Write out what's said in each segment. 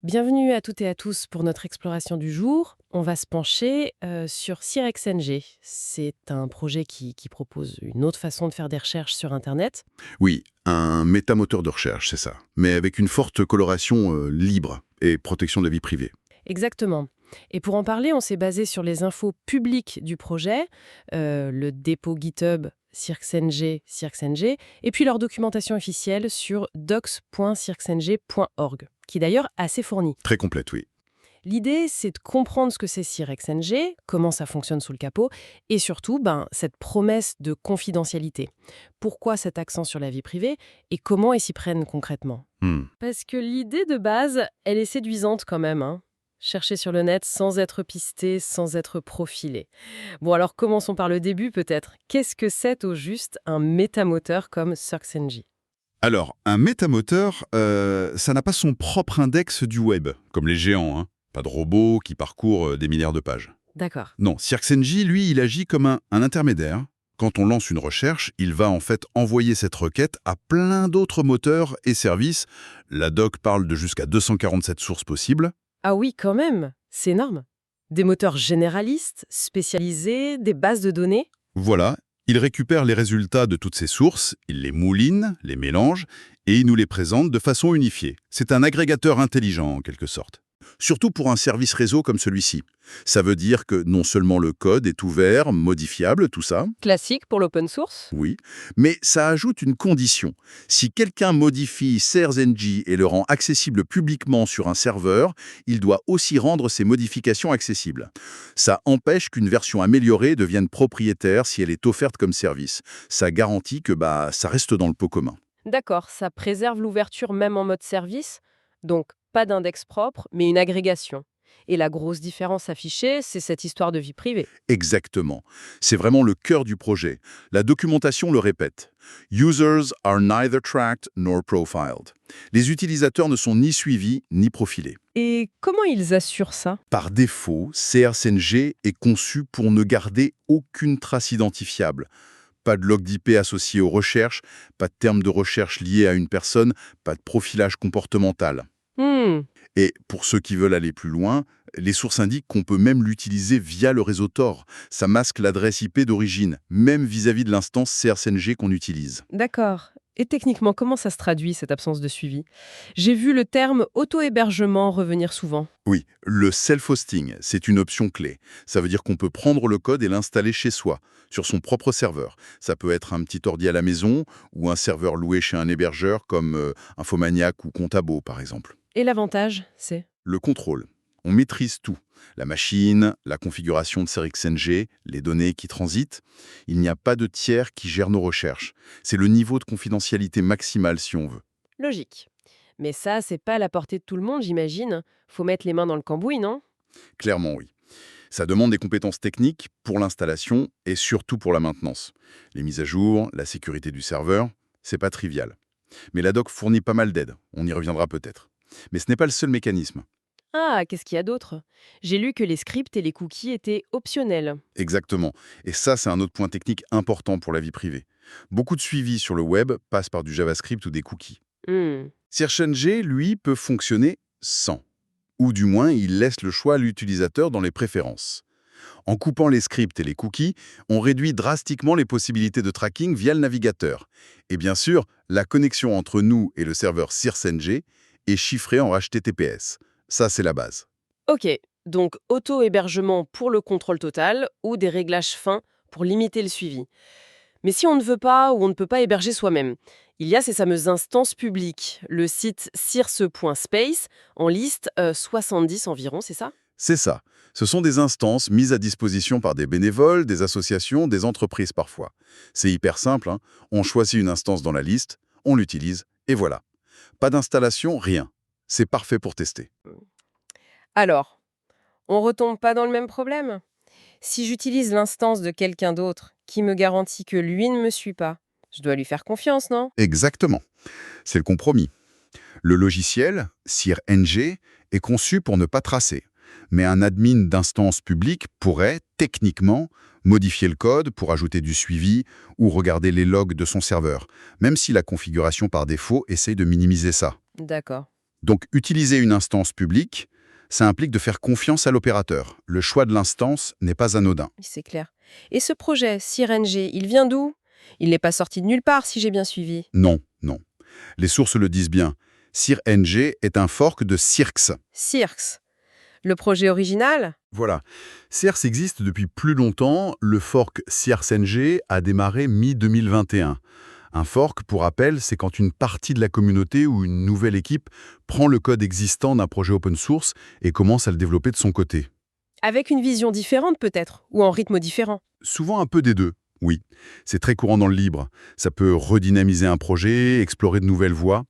Bienvenue à toutes et à tous pour notre exploration du jour. On va se pencher sur CIREXNG. C'est un projet qui propose une autre façon de faire des recherches sur Internet. Oui, un métamoteur de recherche, c'est ça. Mais avec une forte coloration libre et protection de la vie privée. Exactement. Et pour en parler, on s'est basé sur les infos publiques du projet, le dépôt GitHub CIREXNG, et puis leur documentation officielle sur docs.cirexng.org, qui est d'ailleurs assez fournie. Très complète, oui. L'idée, c'est de comprendre ce que c'est CIREXNG, comment ça fonctionne sous le capot, et surtout, cette promesse de confidentialité. Pourquoi cet accent sur la vie privée et comment ils s'y prennent concrètement? Hmm. Parce que l'idée de base, elle est séduisante quand même, hein. Chercher sur le net sans être pisté, sans être profilé. Bon, alors commençons par le début peut-être. Qu'est-ce que c'est au juste un métamoteur comme CIREXNG? Alors, un métamoteur, ça n'a pas son propre index du web, comme les géants, hein. Pas de robot qui parcourt des milliards de pages. D'accord. Non, CirxNG, lui, il agit comme un intermédiaire. Quand on lance une recherche, il va en fait envoyer cette requête à plein d'autres moteurs et services. La doc parle de jusqu'à 247 sources possibles. Ah oui, quand même, c'est énorme. Des moteurs généralistes, spécialisés, des bases de données. Voilà, il récupère les résultats de toutes ces sources, il les mouline, les mélange, et il nous les présente de façon unifiée. C'est un agrégateur intelligent, en quelque sorte. Surtout pour un service réseau comme celui-ci. Ça veut dire que non seulement le code est ouvert, modifiable, tout ça, Classique pour l'open source. oui, mais ça ajoute une condition. Si quelqu'un modifie CIRXNG et le rend accessible publiquement sur un serveur, il doit aussi rendre ces modifications accessibles. Ça empêche qu'une version améliorée devienne propriétaire si elle est offerte comme service. Ça garantit que ça reste dans le pot commun. D'accord, ça préserve l'ouverture même en mode service. Donc, pas d'index propre, mais une agrégation. Et la grosse différence affichée, c'est cette histoire de vie privée. Exactement. C'est vraiment le cœur du projet. La documentation le répète. Users are neither tracked nor profiled. Les utilisateurs ne sont ni suivis ni profilés. Et comment ils assurent ça? Par défaut, CRCNG est conçu pour ne garder aucune trace identifiable. Pas de log d'IP associé aux recherches, pas de termes de recherche liés à une personne, pas de profilage comportemental. Hmm, Et pour ceux qui veulent aller plus loin, les sources indiquent qu'on peut même l'utiliser via le réseau Tor. Ça masque l'adresse IP d'origine, même vis-à-vis de l'instance CRCNG qu'on utilise. d'accord. Et techniquement, comment ça se traduit, cette absence de suivi? J'ai vu le terme auto-hébergement revenir souvent. Oui, le self-hosting, c'est une option clé. Ça veut dire qu'on peut prendre le code et l'installer chez soi, sur son propre serveur. Ça peut être un petit ordi à la maison ou un serveur loué chez un hébergeur comme Infomaniac ou Contabo, par exemple. Et l'avantage, c'est? Le contrôle. On maîtrise tout. La machine, la configuration de CRXNG, les données qui transitent. Il n'y a pas de tiers qui gèrent nos recherches. C'est le niveau de confidentialité maximal si on veut. Logique. Mais ça, c'est pas à la portée de tout le monde, j'imagine. Faut mettre les mains dans le cambouis, non? Clairement, oui. Ça demande des compétences techniques pour l'installation et surtout pour la maintenance. Les mises à jour, la sécurité du serveur, c'est pas trivial. Mais la doc fournit pas mal d'aide. On y reviendra peut-être. Mais ce n'est pas le seul mécanisme. Ah, qu'est-ce qu'il y a d'autre? J'ai lu que les scripts et les cookies étaient optionnels. Exactement. Et ça, c'est un autre point technique important pour la vie privée. Beaucoup de suivi sur le web passe par du JavaScript ou des cookies. Hmm. CirchenG, lui, peut fonctionner sans. Ou du moins, il laisse le choix à l'utilisateur dans les préférences. En coupant les scripts et les cookies, on réduit drastiquement les possibilités de tracking via le navigateur. Et bien sûr, la connexion entre nous et le serveur CirchenG est chiffrée en HTTPS. Ça, c'est la base. Ok, donc auto-hébergement pour le contrôle total ou des réglages fins pour limiter le suivi. Mais si on ne veut pas ou on ne peut pas héberger soi-même, il y a ces fameuses instances publiques. Le site circe.space en liste 70 environ, c'est ça? C'est ça. Ce sont des instances mises à disposition par des bénévoles, des associations, des entreprises parfois. C'est hyper simple, hein. On choisit une instance dans la liste, on l'utilise, et voilà. Pas d'installation, rien. C'est parfait pour tester. Alors, on retombe pas dans le même problème? Si j'utilise l'instance de quelqu'un d'autre qui me garantit que lui ne me suit pas, je dois lui faire confiance, non? Exactement. C'est le compromis. Le logiciel, CIRNG, est conçu pour ne pas tracer. Mais un admin d'instance publique pourrait, techniquement, modifier le code pour ajouter du suivi ou regarder les logs de son serveur, même si la configuration par défaut essaye de minimiser ça. D'accord. Donc, utiliser une instance publique, ça implique de faire confiance à l'opérateur. Le choix de l'instance n'est pas anodin. Oui, c'est clair. Et ce projet, CIRNG, il vient d'où? Il n'est pas sorti de nulle part, si j'ai bien suivi. Non, non. Les sources le disent bien. CIRNG est un fork de CIRCS. CIRCS. Le projet original? Voilà. CIRCS existe depuis plus longtemps. Le fork CIRCNG a démarré mi-2021. Un fork, pour rappel, c'est quand une partie de la communauté ou une nouvelle équipe prend le code existant d'un projet open source et commence à le développer de son côté. Avec une vision différente peut-être, ou en rythme différent. Souvent un peu des deux, oui. C'est très courant dans le libre. Ça peut redynamiser un projet, explorer de nouvelles voies.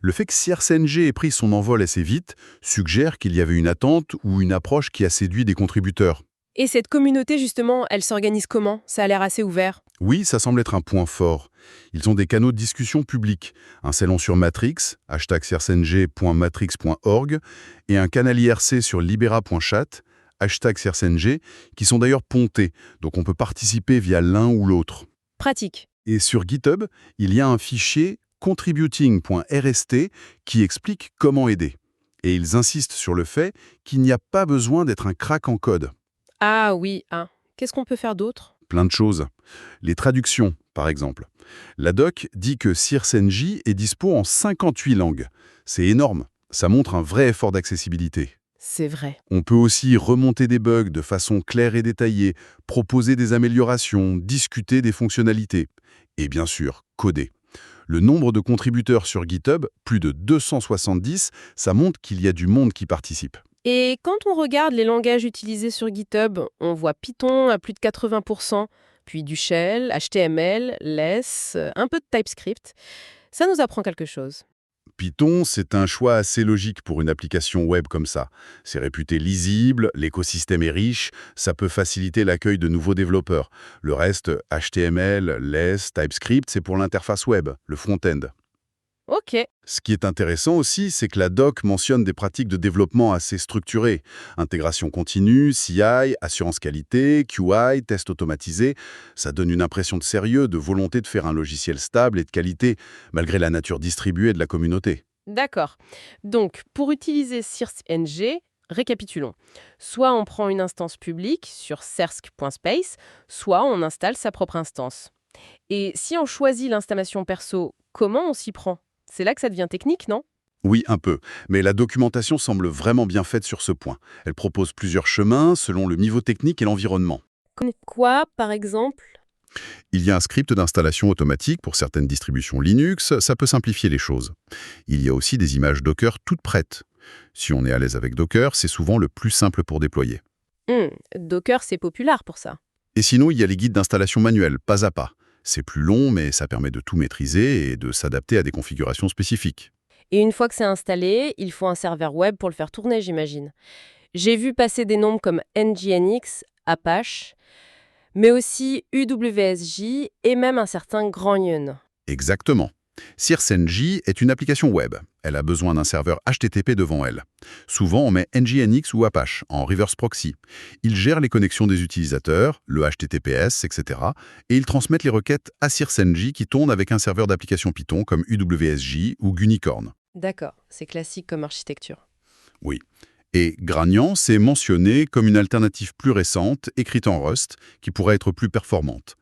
Le fait que CIRCNG ait pris son envol assez vite suggère qu'il y avait une attente ou une approche qui a séduit des contributeurs. Et cette communauté, justement, elle s'organise comment? Ça a l'air assez ouvert. Oui, ça semble être un point fort. Ils ont des canaux de discussion publics, un salon sur Matrix, #circng.matrix.org, et un canal IRC sur libera.chat, #circng, qui sont d'ailleurs pontés, donc on peut participer via l'un ou l'autre. Pratique. Et sur GitHub, il y a un fichier contributing.rst qui explique comment aider. Et ils insistent sur le fait qu'il n'y a pas besoin d'être un crack en code. Ah oui, hein. Qu'est-ce qu'on peut faire d'autre? Plein de choses. Les traductions, par exemple. La doc dit que CIRCNG est dispo en 58 langues. C'est énorme. Ça montre un vrai effort d'accessibilité. C'est vrai. On peut aussi remonter des bugs de façon claire et détaillée, proposer des améliorations, discuter des fonctionnalités. Et bien sûr, coder. Le nombre de contributeurs sur GitHub, plus de 270, ça montre qu'il y a du monde qui participe. Et quand on regarde les langages utilisés sur GitHub, on voit Python à plus de 80%, puis du Shell, HTML, Less, un peu de TypeScript. Ça nous apprend quelque chose. Python, c'est un choix assez logique pour une application web comme ça. C'est réputé lisible, l'écosystème est riche, ça peut faciliter l'accueil de nouveaux développeurs. Le reste, HTML, Less, TypeScript, c'est pour l'interface web, le front-end. Ok. Ce qui est intéressant aussi, c'est que la doc mentionne des pratiques de développement assez structurées. Intégration continue, CI, assurance qualité, QI, test automatisé. Ça donne une impression de sérieux, de volonté de faire un logiciel stable et de qualité, malgré la nature distribuée de la communauté. D'accord. Donc, pour utiliser CIRCNG, récapitulons. Soit on prend une instance publique sur cersk.space, soit on installe sa propre instance. Et si on choisit l'installation perso, comment on s'y prend? C'est là que ça devient technique, non? Oui, un peu, mais la documentation semble vraiment bien faite sur ce point. Elle propose plusieurs chemins selon le niveau technique et l'environnement. Quoi, par exemple? Il y a un script d'installation automatique pour certaines distributions Linux, ça peut simplifier les choses. Il y a aussi des images Docker toutes prêtes. Si on est à l'aise avec Docker, c'est souvent le plus simple pour déployer. Docker, c'est populaire pour ça. Et sinon, il y a les guides d'installation manuels, pas à pas. C'est plus long, mais ça permet de tout maîtriser et de s'adapter à des configurations spécifiques. Et une fois que c'est installé, il faut un serveur web pour le faire tourner, j'imagine. J'ai vu passer des noms comme NGINX, Apache, mais aussi UWSJ et même un certain Granion. Exactement. CIRCNG est une application web. Elle a besoin d'un serveur HTTP devant elle. Souvent, on met NGINX ou Apache en reverse proxy. Ils gèrent les connexions des utilisateurs, le HTTPS, etc. Et ils transmettent les requêtes à CIRCNG qui tournent avec un serveur d'application Python comme UWSJ ou Gunicorn. D'accord, c'est classique comme architecture. Oui. Et Granian s'est mentionné comme une alternative plus récente, écrite en Rust, qui pourrait être plus performante.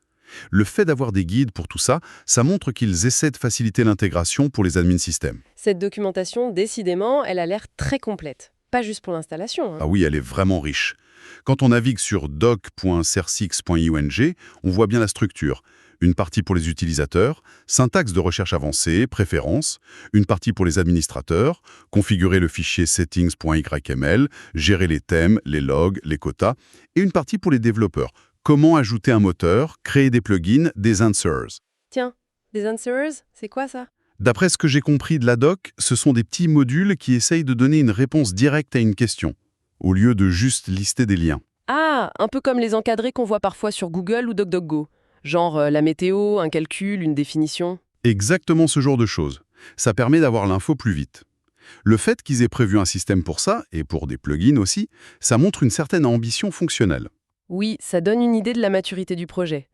Le fait d'avoir des guides pour tout ça, ça montre qu'ils essaient de faciliter l'intégration pour les admin systèmes. Cette documentation, décidément, elle a l'air très complète. Pas juste pour l'installation, hein. Ah oui, elle est vraiment riche. Quand on navigue sur doc.cercix.ung, on voit bien la structure. Une partie pour les utilisateurs, syntaxe de recherche avancée, préférences, une partie pour les administrateurs, configurer le fichier settings.yml, gérer les thèmes, les logs, les quotas, et une partie pour les développeurs, comment ajouter un moteur, créer des plugins, des answers. Tiens, des answers, c'est quoi ça? D'après ce que j'ai compris de la doc, ce sont des petits modules qui essayent de donner une réponse directe à une question, au lieu de juste lister des liens. Ah, un peu comme les encadrés qu'on voit parfois sur Google ou DuckDuckGo. Genre la météo, un calcul, une définition. Exactement ce genre de choses. Ça permet d'avoir l'info plus vite. Le fait qu'ils aient prévu un système pour ça, et pour des plugins aussi, ça montre une certaine ambition fonctionnelle. Oui, ça donne une idée de la maturité du projet.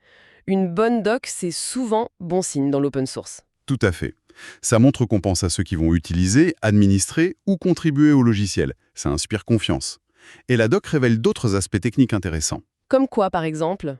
Une bonne doc, c'est souvent bon signe dans l'open source. Tout à fait. Ça montre qu'on pense à ceux qui vont utiliser, administrer ou contribuer au logiciel. Ça inspire confiance. Et la doc révèle d'autres aspects techniques intéressants. Comme quoi, par exemple?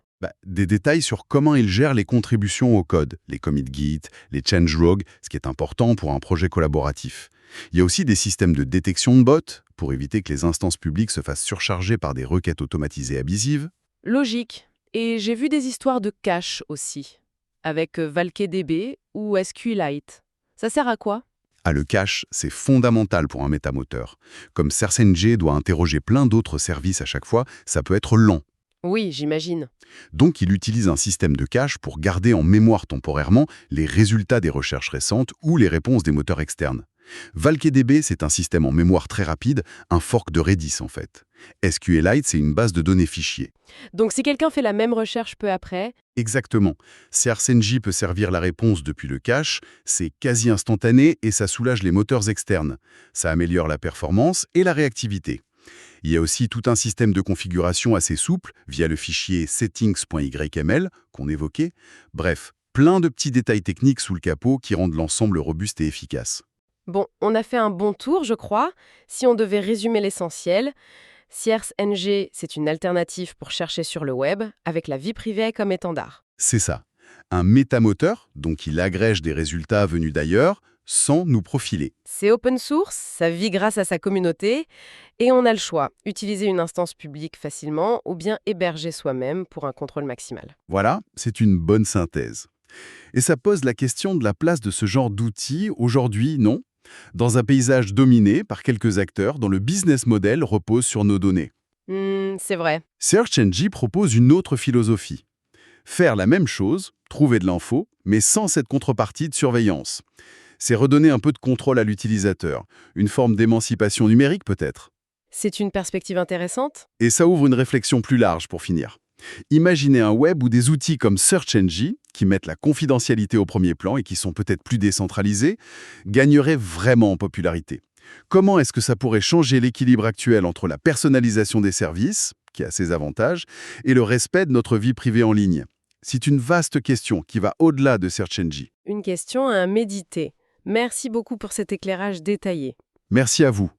Des détails sur comment il gère les contributions au code, les commits Git, les changelogs, ce qui est important pour un projet collaboratif. Il y a aussi des systèmes de détection de bots pour éviter que les instances publiques se fassent surcharger par des requêtes automatisées abusives. Logique. Et j'ai vu des histoires de cache aussi, avec ValkeDB ou SQLite. Ça sert à quoi? Ah, le cache, c'est fondamental pour un métamoteur. Comme SearchNG doit interroger plein d'autres services à chaque fois, ça peut être lent. Oui, j'imagine. Donc, il utilise un système de cache pour garder en mémoire temporairement les résultats des recherches récentes ou les réponses des moteurs externes. ValkeDB, c'est un système en mémoire très rapide, un fork de Redis en fait. SQLite, c'est une base de données fichiers. Donc si quelqu'un fait la même recherche peu après, Exactement. CRCNJ peut servir la réponse depuis le cache, c'est quasi instantané et ça soulage les moteurs externes. Ça améliore la performance et la réactivité. Il y a aussi tout un système de configuration assez souple via le fichier settings.yml qu'on évoquait. Bref, plein de petits détails techniques sous le capot qui rendent l'ensemble robuste et efficace. bon, on a fait un bon tour, je crois. Si on devait résumer l'essentiel, CRSNG, c'est une alternative pour chercher sur le web, avec la vie privée comme étendard. C'est ça. Un métamoteur, donc il agrège des résultats venus d'ailleurs, sans nous profiler. C'est open source, ça vit grâce à sa communauté, et on a le choix, utiliser une instance publique facilement ou bien héberger soi-même pour un contrôle maximal. Voilà, c'est une bonne synthèse. Et ça pose la question de la place de ce genre d'outils aujourd'hui, non? Dans un paysage dominé par quelques acteurs dont le business model repose sur nos données. C'est vrai. SearchNG propose une autre philosophie. Faire la même chose, trouver de l'info, mais sans cette contrepartie de surveillance. C'est redonner un peu de contrôle à l'utilisateur, une forme d'émancipation numérique peut-être. C'est une perspective intéressante? Et ça ouvre une réflexion plus large pour finir. Imaginez un web où des outils comme SearchNG, qui mettent la confidentialité au premier plan et qui sont peut-être plus décentralisés, gagneraient vraiment en popularité. Comment est-ce que ça pourrait changer l'équilibre actuel entre la personnalisation des services, qui a ses avantages, et le respect de notre vie privée en ligne? C'est une vaste question qui va au-delà de SearchNG. Une question à méditer. Merci beaucoup pour cet éclairage détaillé. Merci à vous.